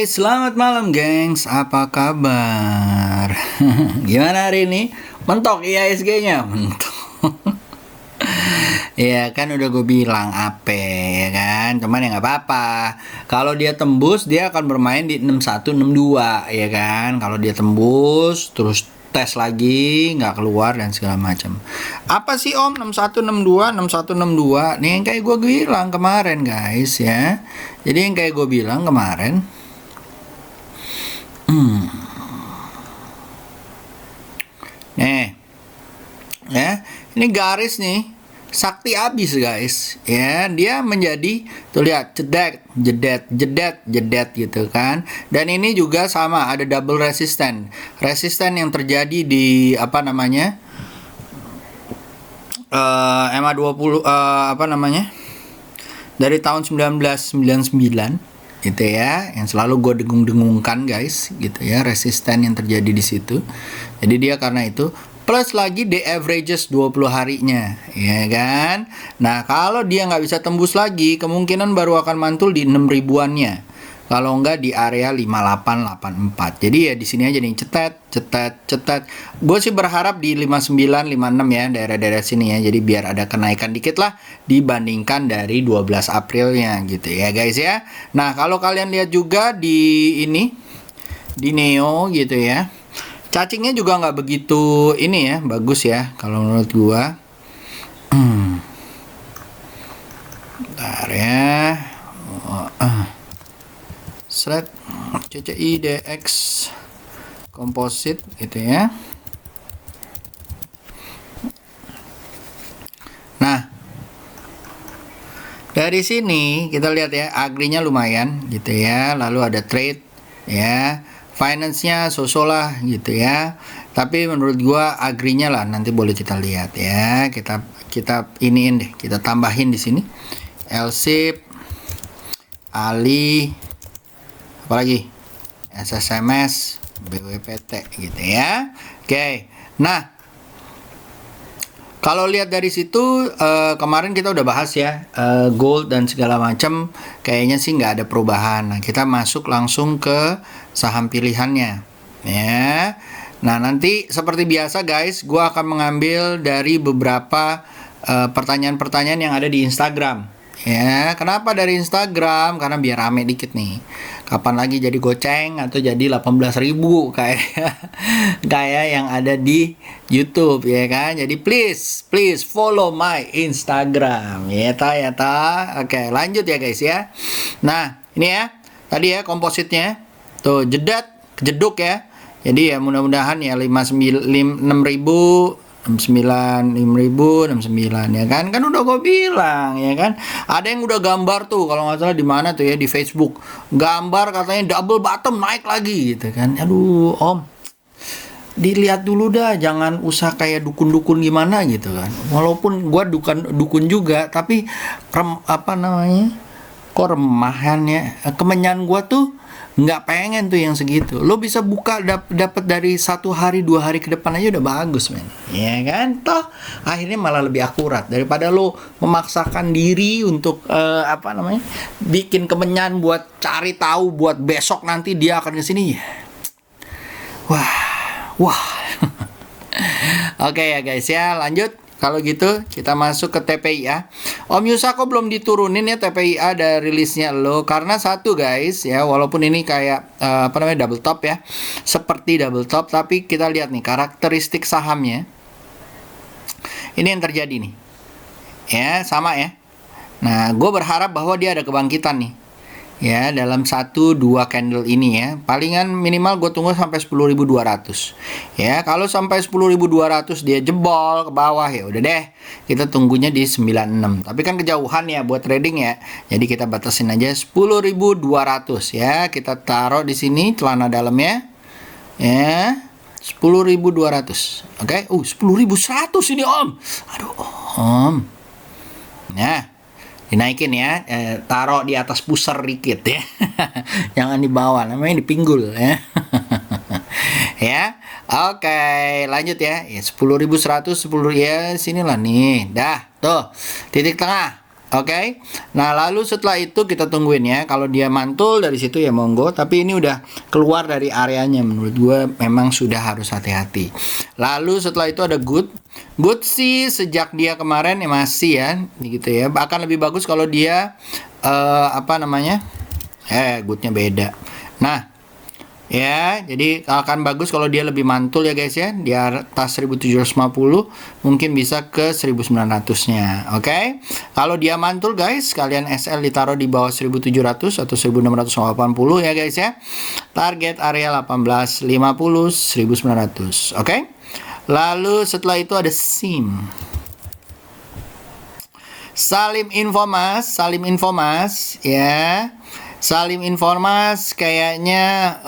Selamat malam gengs, apa kabar? Gimana hari ini? Mentok IHSG-nya? Mentok. Ya kan udah gue bilang ape ya kan, cuman ya nggak apa-apa. Kalau dia tembus dia akan bermain di 6162 ya kan. Kalau dia tembus terus tes lagi nggak keluar dan segala macam. Apa sih Om 6162 nih yang kayak gue bilang kemarin guys ya. Jadi yang kayak gue bilang kemarin. Nih, ya, ini garis nih, sakti abis guys, ya, dia menjadi, tuh lihat, jedet, jedet, jedet, jedet gitu kan, dan ini juga sama, ada double resisten yang terjadi di apa namanya, MA20, apa namanya, dari tahun 1999. Gitu ya, yang selalu gue dengung-dengungkan guys, gitu ya, resisten yang terjadi di situ. Jadi dia karena itu plus lagi the averages 20 harinya, ya kan. Nah, kalau dia nggak bisa tembus lagi, kemungkinan baru akan mantul di 6 ribuannya. Kalau enggak di area 5884. Jadi ya di sini aja nih, cetet, cetet, cetet. Gue sih berharap di 59, 56 ya, daerah-daerah sini ya. Jadi biar ada kenaikan dikit lah dibandingkan dari 12 Aprilnya gitu ya guys ya. Nah, kalau kalian lihat juga di ini, di Neo gitu ya. Cacingnya juga nggak begitu ini ya, bagus ya kalau menurut gue. Bentar ya. Slide CCI DX komposit gitu ya. Nah, dari sini kita lihat ya, agrinya lumayan gitu ya, lalu ada trade ya, finance-nya so-so lah gitu ya. Tapi menurut gua agrinya lah nanti boleh kita lihat ya. Kita iniin deh, kita tambahin di sini. LSIP, Ali, apalagi SSMS, BWPT gitu ya. Oke. Nah, kalau lihat dari situ kemarin kita udah bahas ya, gold dan segala macam kayaknya sih nggak ada perubahan. Nah, kita masuk langsung ke saham pilihannya ya. Nah, nanti seperti biasa guys, gua akan mengambil dari beberapa pertanyaan-pertanyaan yang ada di Instagram. Ya, kenapa dari Instagram? Karena biar rame dikit nih. Kapan lagi jadi goceng atau jadi 18.000 kayak yang ada di YouTube ya kan. Jadi please follow my Instagram. Ya ta. Oke, lanjut ya guys ya. Nah, ini ya. Tadi ya kompositnya. Tuh, jedat, kejeduk ya. Jadi ya mudah-mudahan ya 6.000 69, 5.000, 69 ya kan udah gue bilang ya kan. Ada yang udah gambar tuh kalau nggak salah di mana tuh ya, di Facebook gambar katanya double bottom naik lagi gitu kan. Aduh Om, dilihat dulu dah, jangan usah kayak dukun-dukun gimana gitu kan. Walaupun gue dukun juga, tapi apa namanya, kok remahan ya, kemenyan gue tuh nggak pengen tuh yang segitu. Lo bisa buka dapat dari 1 hari 2 hari ke depan aja udah bagus men, ya kan. Toh akhirnya malah lebih akurat daripada lo memaksakan diri untuk apa namanya, bikin kemenyan buat cari tahu buat besok nanti dia akan kesini. Wah Oke ya guys ya, lanjut. Kalau gitu kita masuk ke TPIA. Om Yusa kok belum diturunin ya TPIA dari rilisnya lo? Karena satu guys ya, walaupun ini kayak apa namanya, double top ya, seperti double top, tapi kita lihat nih karakteristik sahamnya. Ini yang terjadi nih. Ya, sama ya. Nah, gue berharap bahwa dia ada kebangkitan nih. Ya, dalam 1-2 candle ini ya. Palingan minimal gue tunggu sampai 10.200. Ya, kalau sampai 10.200 dia jebol ke bawah ya udah deh. Kita tunggunya di 96. Tapi kan kejauhan ya buat trading ya. Jadi kita batasin aja 10.200 ya. Kita taruh di sini celana dalamnya. Ya. 10.200. Oke. 10.100 ini Om. Aduh, Om. Nah, dinaikin ya, taruh di atas pusar dikit ya. Jangan di bawah, namanya di pinggul ya. Ya. Oke, lanjut ya. Ya 10.100, 10 ya sinilah nih. Dah, tuh. Titik tengah. Oke. Nah, lalu setelah itu kita tungguin ya. Kalau dia mantul dari situ ya monggo, tapi ini udah keluar dari areanya, menurut gue memang sudah harus hati-hati. Lalu setelah itu ada good. Good sih sejak dia kemarin ya masih ya gitu ya. Bahkan lebih bagus kalau dia apa namanya? Goodnya beda. Nah, ya, jadi akan bagus kalau dia lebih mantul ya guys ya. Di atas 1750 mungkin bisa ke 1900-nya. Oke. Kalau dia mantul guys, kalian SL ditaruh di bawah 1700 atau 1680 ya guys ya. Target area 1850 1900. Oke. Lalu setelah itu ada SIM. Salim Infomas ya. Salim Informas kayaknya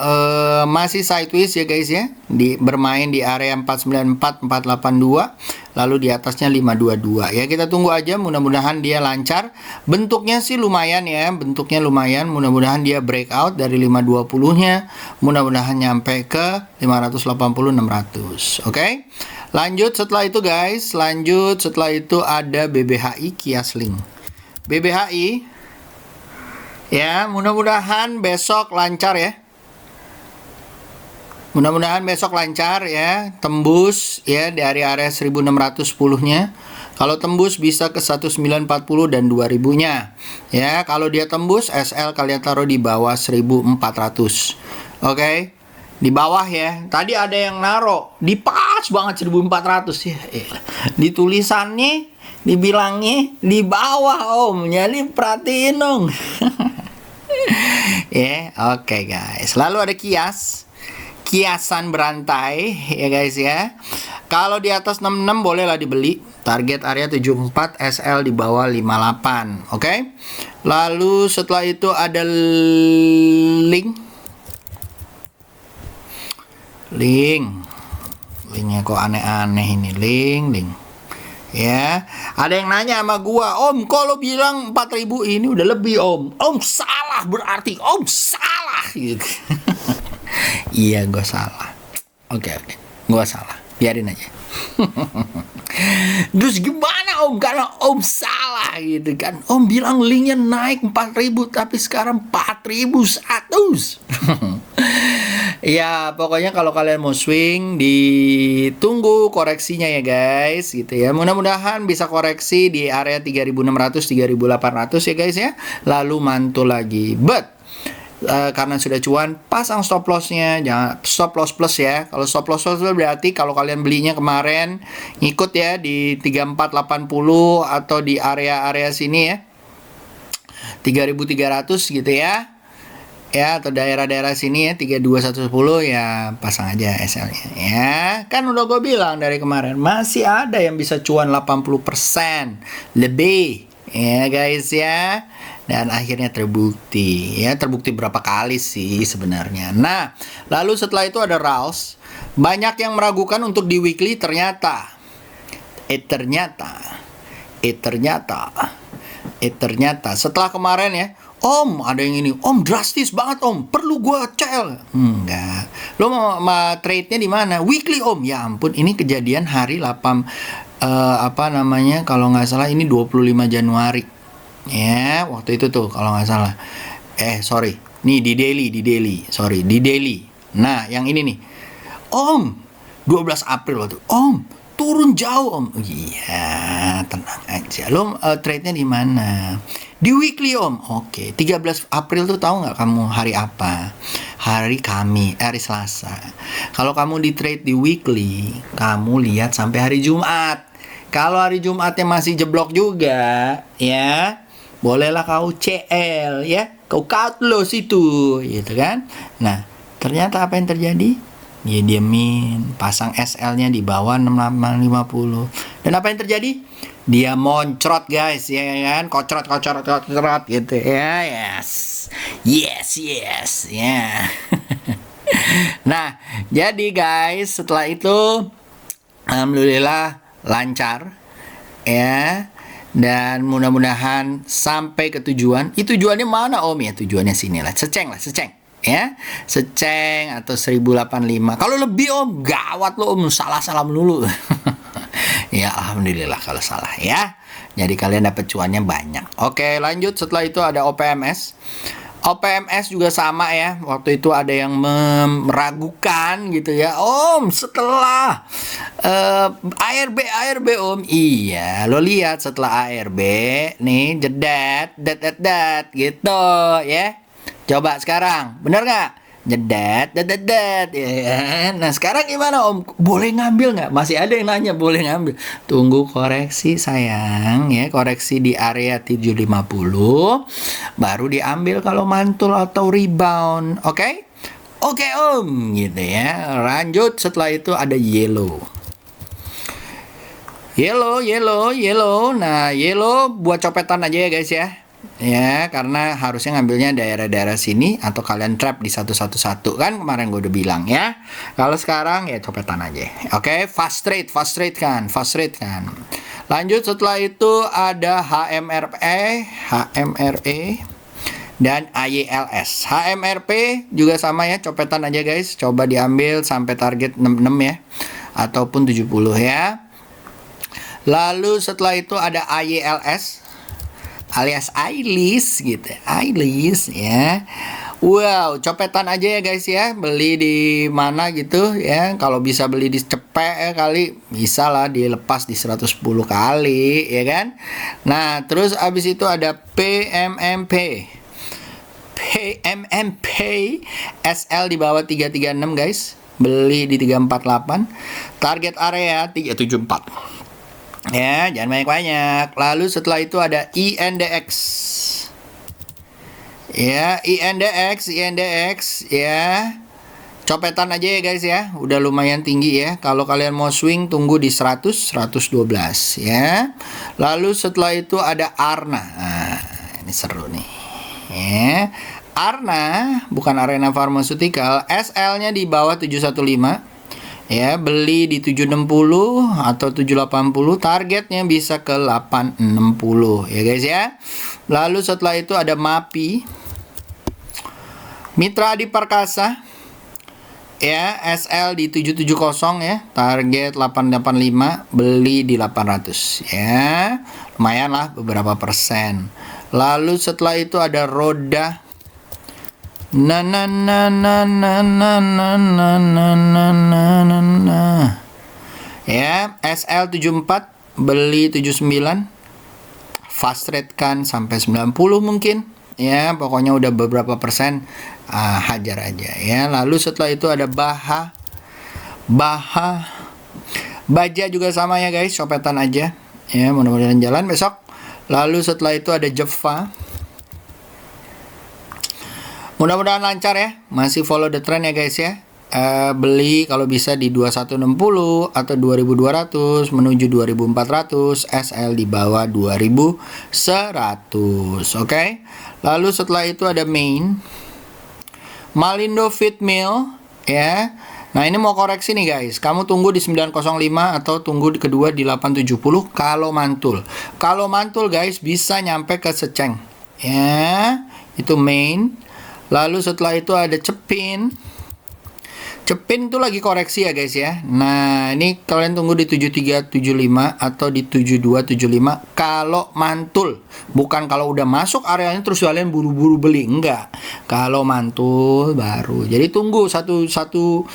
masih sideways ya guys ya. Bermain di area 494 482, lalu di atasnya 522 ya. Kita tunggu aja, mudah-mudahan dia lancar. Bentuknya sih lumayan ya, bentuknya lumayan. Mudah-mudahan dia breakout dari 520-nya. Mudah-mudahan nyampe ke 580 600. Oke. Lanjut setelah itu guys, setelah itu ada BBHI Kiasling. BBHI ya, mudah-mudahan besok lancar ya. Mudah-mudahan besok lancar ya, tembus ya dari area 1610-nya. Kalau tembus bisa ke 1940 dan 2000-nya. Ya, kalau dia tembus SL kalian taruh di bawah 1400. Oke. Di bawah ya. Tadi ada yang naro di pas banget 1400 ya. Di tulisannya dibilangnya di bawah om. Jadi perhatiin dong. Ya, oke guys. Lalu ada kiasan berantai ya guys ya. Kalau di atas 66 bolehlah dibeli. Target area 74, SL di bawah 58. Oke. Lalu setelah itu ada linknya kok aneh-aneh ini. link ya. Ada yang nanya sama gua, om kalau bilang 4000 ini udah lebih om salah, berarti om salah gitu. Iya, gua salah. Oke, gua salah, biarin aja. Terus gimana om, karena om salah gitu kan. Om bilang linknya naik 4000 tapi sekarang 4100. Ya, pokoknya kalau kalian mau swing, ditunggu koreksinya ya guys, gitu ya. Mudah-mudahan bisa koreksi di area 3600, 3800 ya guys ya. Lalu mantul lagi. But karena sudah cuan, pasang stop lossnya, jangan stop loss plus ya. Kalau stop loss plus berarti kalau kalian belinya kemarin ngikut ya di 3480 atau di area-area sini ya, 3300 gitu ya. Ya, atau daerah-daerah sini ya 32110 ya, pasang aja SL-nya ya. Kan udah gue bilang dari kemarin, masih ada yang bisa cuan 80% lebih ya guys ya. Dan akhirnya terbukti ya, terbukti berapa kali sih sebenarnya. Nah, lalu setelah itu ada RALS. Banyak yang meragukan untuk di weekly, ternyata setelah kemarin ya, om ada yang ini, om drastis banget om, perlu gua CL. Enggak, lo mau trade-nya di mana? Weekly om. Ya ampun, ini kejadian hari 8 kalau nggak salah ini 25 Januari ya, waktu itu tuh kalau nggak salah. Sorry, nih di daily. Nah, yang ini nih, om 12 April waktu, om turun jauh om. Iya, tenang aja. Lo trade-nya di mana? Di weekly om. Oke. 13 April tuh tahu nggak kamu hari apa? Hari Selasa. Kalau kamu di trade di weekly, kamu lihat sampai hari Jumat. Kalau hari Jumatnya masih jeblok juga, ya bolehlah kau CL ya, kau cut loss itu, gitu kan? Nah, ternyata apa yang terjadi? Dia diemin, pasang SL-nya di bawah 6850. Dan apa yang terjadi? Dia moncrot guys, ya kan? Kocrot gitu ya. Yes, ya. Nah, jadi guys, setelah itu alhamdulillah lancar ya. Dan mudah-mudahan sampai ke tujuan. Itu tujuannya mana om ya? Tujuannya sini lah, seceng ya, seceng atau 1085. Kalau lebih om, gawat lo om, salah melulu. Ya, alhamdulillah kalau salah ya. Jadi kalian dapat cuannya banyak. Oke, lanjut. Setelah itu ada OPMS. OPMS juga sama ya. Waktu itu ada yang meragukan gitu ya. Om, setelah ARB Om. Iya, lo lihat setelah ARB nih jedat dat gitu ya. Coba sekarang, bener nggak? Jedat ya. Nah sekarang gimana Om? Boleh ngambil nggak? Masih ada yang nanya boleh ngambil. Tunggu koreksi sayang ya, koreksi di area 750 baru diambil kalau mantul atau rebound. Oke? Oke Om gitu ya. Lanjut, setelah itu ada yellow. Yellow. Nah, yellow buat copetan aja ya guys ya. Ya, karena harusnya ngambilnya daerah-daerah sini atau kalian trap di 111 kan kemarin gue udah bilang ya. Kalau sekarang ya copetan aja. Oke, fast trade kan. Lanjut, setelah itu ada HMRE dan AYLS. HMRP juga sama ya, copetan aja guys. Coba diambil sampai target 66 ya ataupun 70 ya. Lalu setelah itu ada AYLS alias Ailis gitu. Ailis ya. Wow, copetan aja ya guys ya. Beli di mana gitu ya. Kalau bisa beli di cepet ya kali, bisa lah dilepas di 110 kali ya kan. Nah, terus abis itu ada PMMP SL di bawah 336 guys. Beli di 348. Target area 374. Ya, jangan banyak-banyak. Lalu setelah itu ada INDX. Ya, INDX ya. Copetan aja ya guys ya. Udah lumayan tinggi ya. Kalau kalian mau swing tunggu di 100, 112 ya. Lalu setelah itu ada ARNA. Nah, ini seru nih. Ya. ARNA bukan Arena Pharmaceutical, SL-nya di bawah 715. Ya, beli di 760 atau 780, targetnya bisa ke 860 ya guys ya. Lalu setelah itu ada MAPI, Mitra Adi Perkasa ya, SL di 770 ya, target 885, beli di 800 ya. Lumayan lah beberapa persen. Lalu setelah itu ada Roda ya, SL 74, beli 79, fast rate kan sampai 90 mungkin ya, pokoknya udah beberapa persen, hajar aja ya. Lalu setelah itu ada Baja juga sama ya guys, copetan aja ya, mudah-mudahan jalan besok. Lalu setelah itu ada Jeva. Mudah-mudahan lancar ya. Masih follow the trend ya guys ya. Beli kalau bisa di 2160 atau 2200 menuju 2400, SL di bawah 2100. Oke. Lalu setelah itu ada main Malindo Fit Meal ya. Nah, ini mau koreksi nih guys. Kamu tunggu di 905 atau tunggu di kedua di 870 kalau mantul. Kalau mantul guys bisa nyampe ke seceng. Ya, itu main. Lalu setelah itu ada Cepin. Cepin itu lagi koreksi ya guys ya. Nah, ini kalian tunggu di 7375 atau di 7275 kalau mantul. Bukan kalau udah masuk areanya terus kalian buru-buru beli, enggak. Kalau mantul baru. Jadi tunggu 1 2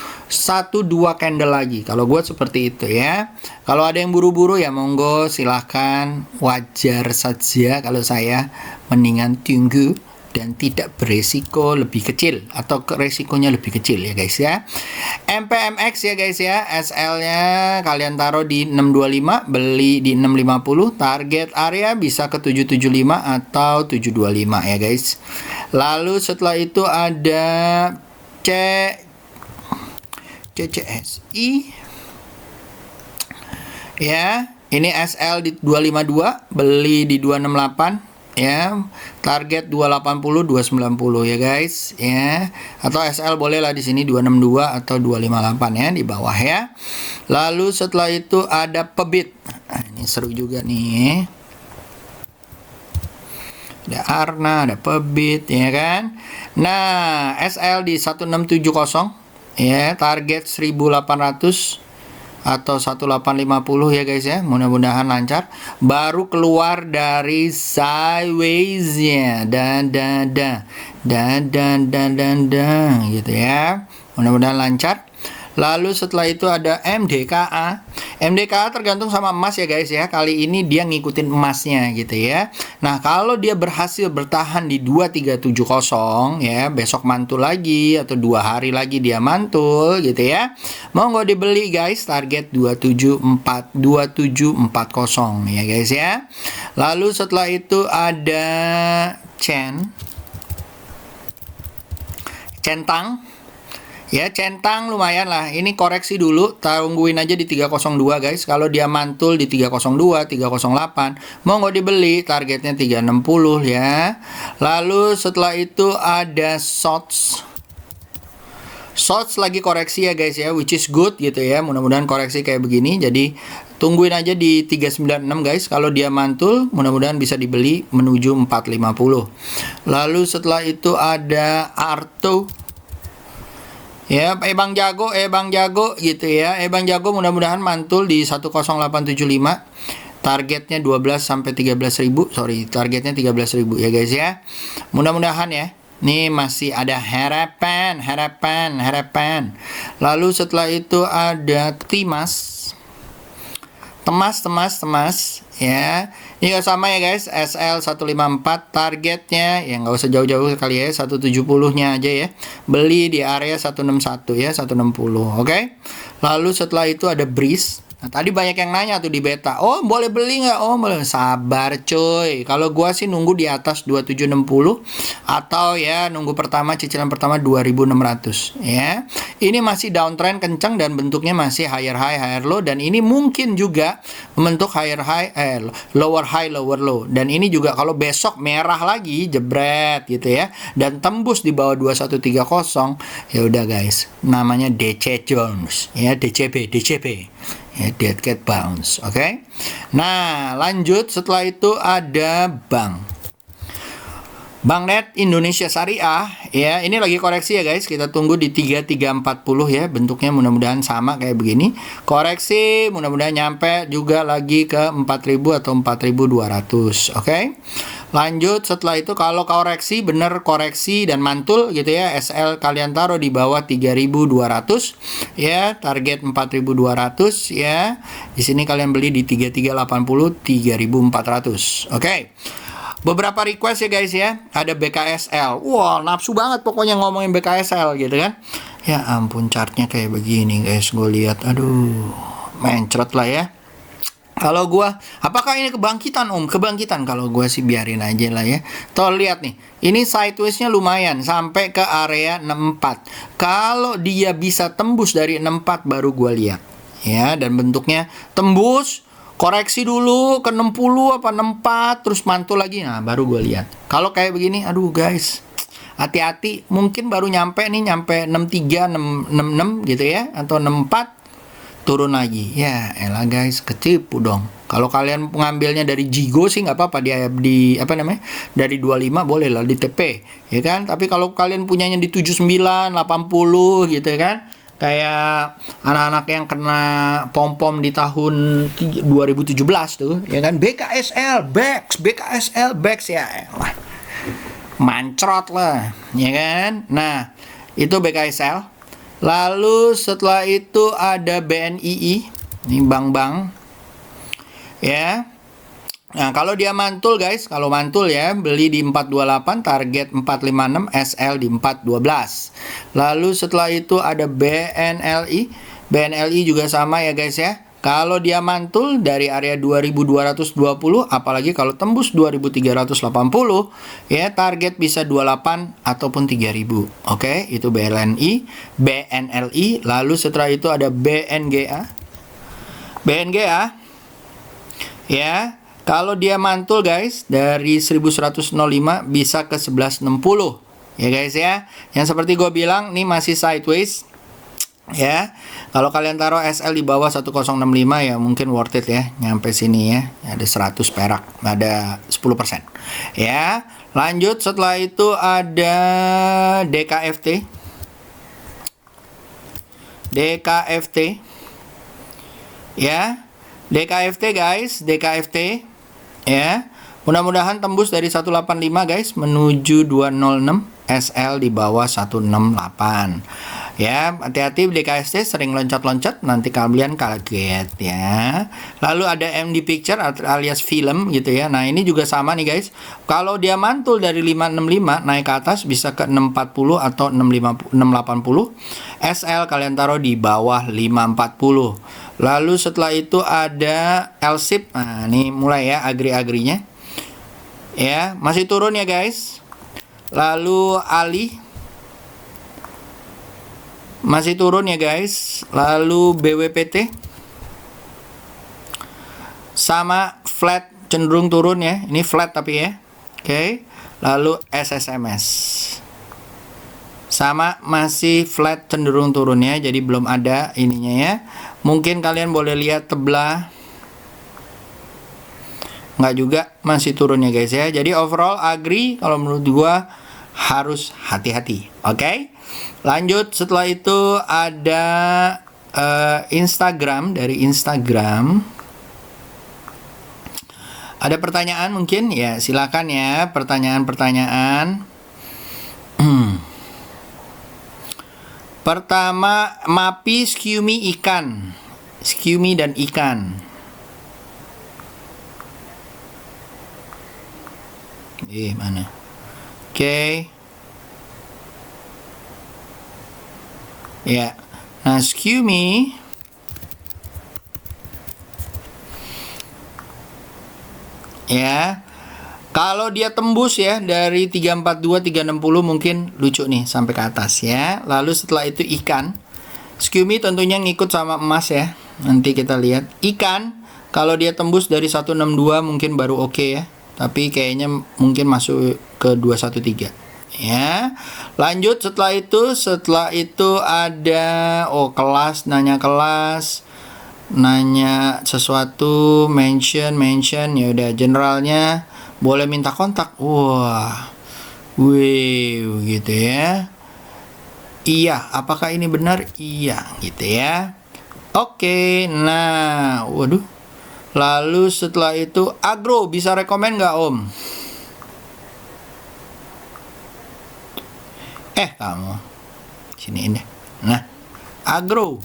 candle lagi. Kalau gue seperti itu ya. Kalau ada yang buru-buru ya monggo silahkan, wajar saja. Kalau saya mendingan tunggu dan tidak beresiko lebih kecil atau resikonya lebih kecil ya guys ya. MPMX ya guys ya, SL-nya kalian taruh di 625, beli di 650, target area bisa ke 775 atau 725 ya guys. Lalu setelah itu ada CCSI ya, ini SL di 252, beli di 268 ya, target 280 290 ya guys ya, atau SL boleh lah di sini 262 atau 258 ya di bawah ya. Lalu setelah itu ada Pebit. Nah, ini seru juga nih, ada Arna, ada Pebit ya kan. Nah, SL di 1670 ya, target 1800, atau 1850 ya guys ya. Mudah-mudahan lancar. Baru keluar dari sideways-nya. Dan gitu ya. Mudah-mudahan lancar. Lalu setelah itu ada MDKA. MDKA tergantung sama emas ya guys ya. Kali ini dia ngikutin emasnya gitu ya. Nah, kalau dia berhasil bertahan di 2370 ya, besok mantul lagi atau 2 hari lagi dia mantul gitu ya. Mau nggak dibeli guys, target 2740 ya guys ya. Lalu setelah itu ada Centang. Ya, centang lumayan lah. Ini koreksi dulu, tungguin aja di 302 guys. Kalau dia mantul di 302, 308, mau nggak dibeli, targetnya 360 ya. Lalu setelah itu ada SOTS. SOTS lagi koreksi ya guys ya, which is good gitu ya. Mudah-mudahan koreksi kayak begini. Jadi tungguin aja di 396 guys. Kalau dia mantul, mudah-mudahan bisa dibeli menuju 450. Lalu setelah itu ada ARTO. Ya, Bang Jago gitu ya. Bang Jago mudah-mudahan mantul di 10875. Targetnya 12 sampai 13.000. Sorry, targetnya 13.000 ya guys ya. Mudah-mudahan ya. Nih masih ada harapan. Lalu setelah itu ada Temas ya. Ini sama ya guys, SL 154 targetnya ya nggak usah jauh-jauh kali ya, 170-nya aja ya. Beli di area 161 ya, 160. Oke. Lalu setelah itu ada Breeze. Nah, tadi banyak yang nanya tuh di beta, oh boleh beli nggak? Oh boleh, sabar coy. Kalau gua sih nunggu di atas 2760 atau ya nunggu cicilan pertama 2600 ya. Ini masih downtrend kencang dan bentuknya masih higher high higher low, dan ini mungkin juga membentuk lower high lower low, dan ini juga kalau besok merah lagi jebret gitu ya dan tembus di bawah 2130, ya udah guys, namanya DC Jones ya, DCB ya, Dead Cat Bounce. Oke. Nah, lanjut setelah itu ada Bank Net Indonesia Syariah ya, ini lagi koreksi ya guys. Kita tunggu di 3340 ya. Bentuknya mudah-mudahan sama kayak begini. Koreksi, mudah-mudahan nyampe juga lagi ke 4000 atau 4200. Oke. Lanjut setelah itu, kalau koreksi bener koreksi dan mantul gitu ya, SL kalian taruh di bawah 3200 ya, target 4200 ya. Di sini kalian beli di 3380, 3400. Oke. Beberapa request ya guys ya. Ada BKSL. Wah, nafsu banget pokoknya ngomongin BKSL gitu kan. Ya ampun, chartnya kayak begini guys. Gue lihat, aduh, mencret lah ya. Kalau gua, apakah ini kebangkitan om? Kebangkitan. Kalau gua sih biarin aja lah ya. Tuh lihat nih, ini sideways-nya lumayan sampai ke area 64. Kalau dia bisa tembus dari 64 baru gua lihat. Ya, dan bentuknya tembus, koreksi dulu ke 60 apa 64 terus mantul lagi. Nah, baru gua lihat. Kalau kayak begini, aduh guys, hati-hati, mungkin baru nyampe 63, 66 gitu ya, atau 64. Turun lagi, ya elah guys, ketipu dong. Kalau kalian mengambilnya dari Jigo sih nggak apa-apa, di apa namanya, dari 25 boleh lah di TP ya kan. Tapi kalau kalian punyanya di 79 80 gitu kan, kayak anak-anak yang kena pom-pom di tahun 2017 tuh ya kan, BKSL Bex ya elah, mancrot lah ya kan. Nah, itu BKSL. Lalu setelah itu ada BNII, ini bank ya. Nah, kalau dia mantul guys, kalau mantul ya, beli di 428, target 456, SL di 412. Lalu setelah itu ada BNLI. BNLI juga sama ya guys ya. Kalau dia mantul dari area 2220, apalagi kalau tembus 2380 ya, target bisa 28 ataupun 3000. Oke, itu BNLI. Lalu setelah itu ada BNGA ya. Kalau dia mantul guys dari 1105 bisa ke 1160 ya guys ya. Yang seperti gue bilang, ini masih sideways ya. Kalau kalian taruh SL di bawah 1065 ya mungkin worth it ya, nyampe sini ya. Ada 100 perak, ada 10% ya. Lanjut setelah itu ada DKFT Ya. DKFT guys, DKFT ya. Mudah-mudahan tembus dari 185 guys menuju 206, SL di bawah 168. Ya, hati-hati DKFT sering loncat-loncat nanti kalian kaget ya. Lalu ada MD Picture alias film gitu ya. Nah, ini juga sama nih guys. Kalau dia mantul dari 565 naik ke atas bisa ke 640 atau 680. SL kalian taruh di bawah 540. Lalu setelah itu ada LSIP. Nah, ini mulai ya agri-agrinya. Ya, masih turun ya guys. Lalu Ali masih turun ya guys. Lalu BWPT sama flat, cenderung turun ya. Ini flat tapi ya. Oke. Lalu SSMS sama masih flat, cenderung turun ya. Jadi belum ada ininya ya. Mungkin kalian boleh lihat tebelah. Nggak juga, masih turun ya guys ya. Jadi overall agri kalau menurut gua harus hati-hati. Oke. Lanjut, setelah itu ada Instagram. Dari Instagram ada pertanyaan mungkin ya, silakan ya pertanyaan-pertanyaan. Pertama, Mapi Skumi ikan. Skumi dan ikan. Mana? Oke. Ya. Nah, Skumi ya. Kalau dia tembus ya dari 342 360 mungkin lucu nih sampai ke atas ya. Lalu setelah itu ikan. Skumi tentunya ngikut sama emas ya. Nanti kita lihat. Ikan kalau dia tembus dari 162 mungkin baru oke ya. Tapi kayaknya mungkin masuk ke 213 ya. Lanjut setelah itu ada kelas, nanya sesuatu, mention ya udah, generalnya boleh minta kontak. Wah. Wih, gitu ya. Iya, apakah ini benar? Iya, gitu ya. Oke, nah, waduh. Lalu setelah itu agro, bisa rekomen nggak Om? Kamu sini ini. Nah, agro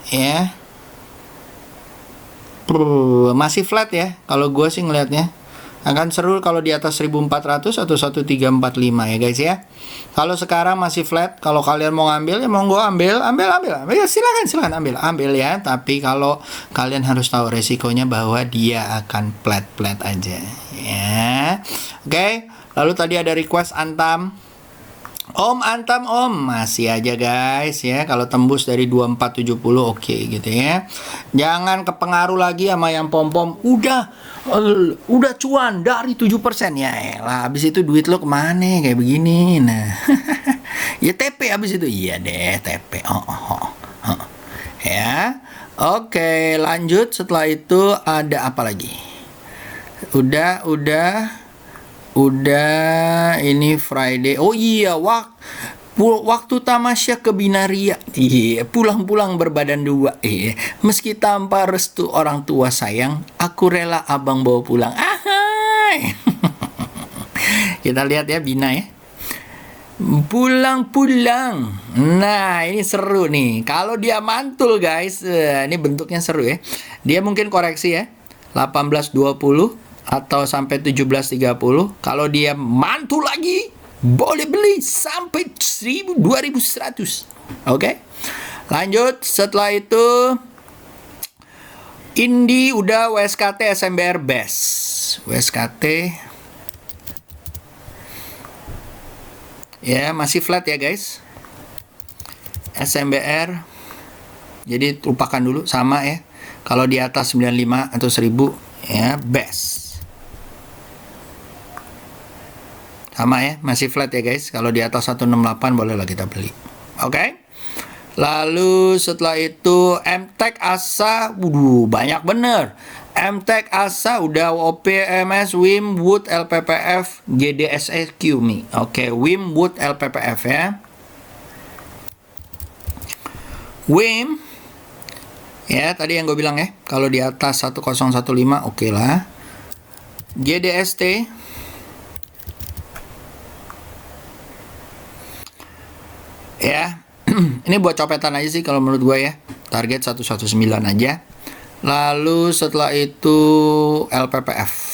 ya. Masih flat ya. Kalau gue sih ngelihatnya akan seru kalau di atas 1400 atau 1345 ya guys ya. Kalau sekarang masih flat, kalau kalian mau ngambil ya monggo ambil ya, silakan ambil ya. Tapi kalau kalian harus tahu resikonya bahwa dia akan flat aja ya. Oke. Lalu tadi ada request Antam. Antam masih aja guys ya. Kalau tembus dari 2470 oke gitu ya. Jangan kepengaruh lagi sama yang pom-pom. Udah cuan dari 7% ya elah. Habis itu duit lo kemana kayak begini. Nah ya TP habis itu. Iya deh TP. Ya. Oke, lanjut. Setelah itu ada apa lagi? Udah, ini Friday. Oh iya, waktu tamasya ke Binaria. Iya, pulang-pulang berbadan dua. Iya, meski tanpa restu orang tua sayang, aku rela abang bawa pulang. Ahai. Kita lihat ya Bina ya. Pulang-pulang. Nah, ini seru nih. Kalau dia mantul guys, ini bentuknya seru ya. Dia mungkin koreksi ya. 1820 atau sampai 1730. Kalau dia mantul lagi, boleh beli sampai 2100. Oke. Lanjut, setelah itu Indi udah WSKT SMBR best. WSKT ya masih flat ya guys. SMBR jadi lupakan dulu, sama ya. Kalau di atas 95 atau 1000 ya best. Sama ya, masih flat ya guys. Kalau di atas 168 bolehlah kita beli. Oke. Lalu setelah itu MTEK ASA, banyak bener. MTEK ASA udah OP, MS, WIM, Wood, LPPF, GDSE, QMI. Oke, WIM, Wood, LPPF ya. WIM Ya, tadi yang gue bilang ya, kalau di atas 1015 oke lah. GDST ya. Ini buat copetan aja sih kalau menurut gue ya. Target 119 aja. Lalu setelah itu LPPF.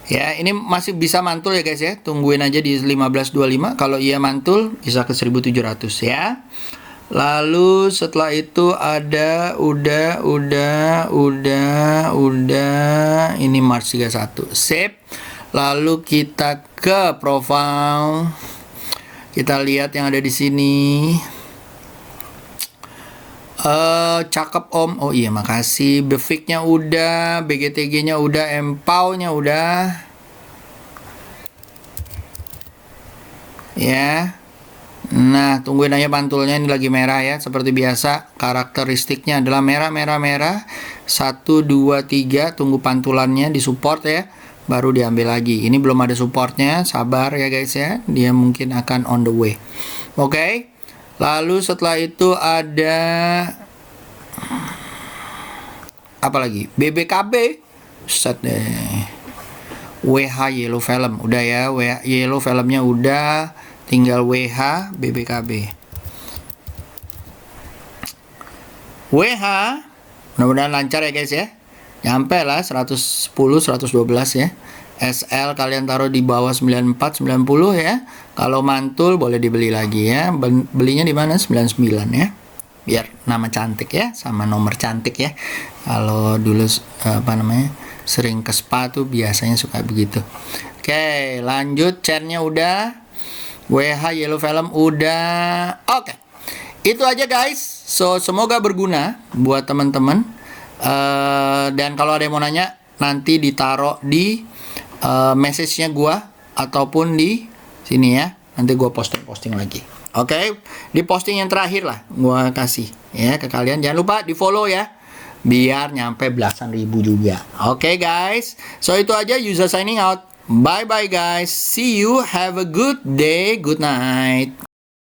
Ya, ini masih bisa mantul ya guys ya. Tungguin aja di 1525. Kalau iya mantul bisa ke 1700 ya. Lalu setelah itu ada udah ini March 31. Sip. Lalu kita ke profile. Kita lihat yang ada di sini. Cakep Om. Oh iya, makasih. Befik-nya udah, BGTG-nya udah, MPAW-nya udah. Ya. Nah, tungguin aja pantulnya, ini lagi merah ya, seperti biasa. Karakteristiknya adalah merah, merah, merah. 1, 2, 3, tunggu pantulannya di support ya. Baru diambil lagi. Ini belum ada supportnya, sabar ya guys ya. Dia mungkin akan on the way. Oke. Lalu setelah itu ada apa lagi? BBKB. Set deh. WH Yellow Film udah ya. WH Yellow Filmnya udah. Tinggal WH BBKB. WH mudah-mudahan lancar ya guys ya. Nyampe lah 110 112 ya. SL kalian taruh di bawah 94 90 ya. Kalau mantul boleh dibeli lagi ya. Belinya di mana? 99 ya. Biar nama cantik ya, sama nomor cantik ya. Kalau dulu sering ke spa tuh biasanya suka begitu. Oke, lanjut. Chainnya udah. WH Yellow Film udah. Oke. Itu aja guys. So semoga berguna buat teman-teman. Dan kalau ada yang mau nanya, nanti ditaruh di message-nya gua ataupun di sini ya. Nanti gua posting lagi. Oke, di posting yang terakhir lah gua kasih ya ke kalian. Jangan lupa di-follow ya. Biar nyampe belasan ribu juga. Oke guys. So itu aja, Yuza signing out. Bye bye guys. See you. Have a good day. Good night.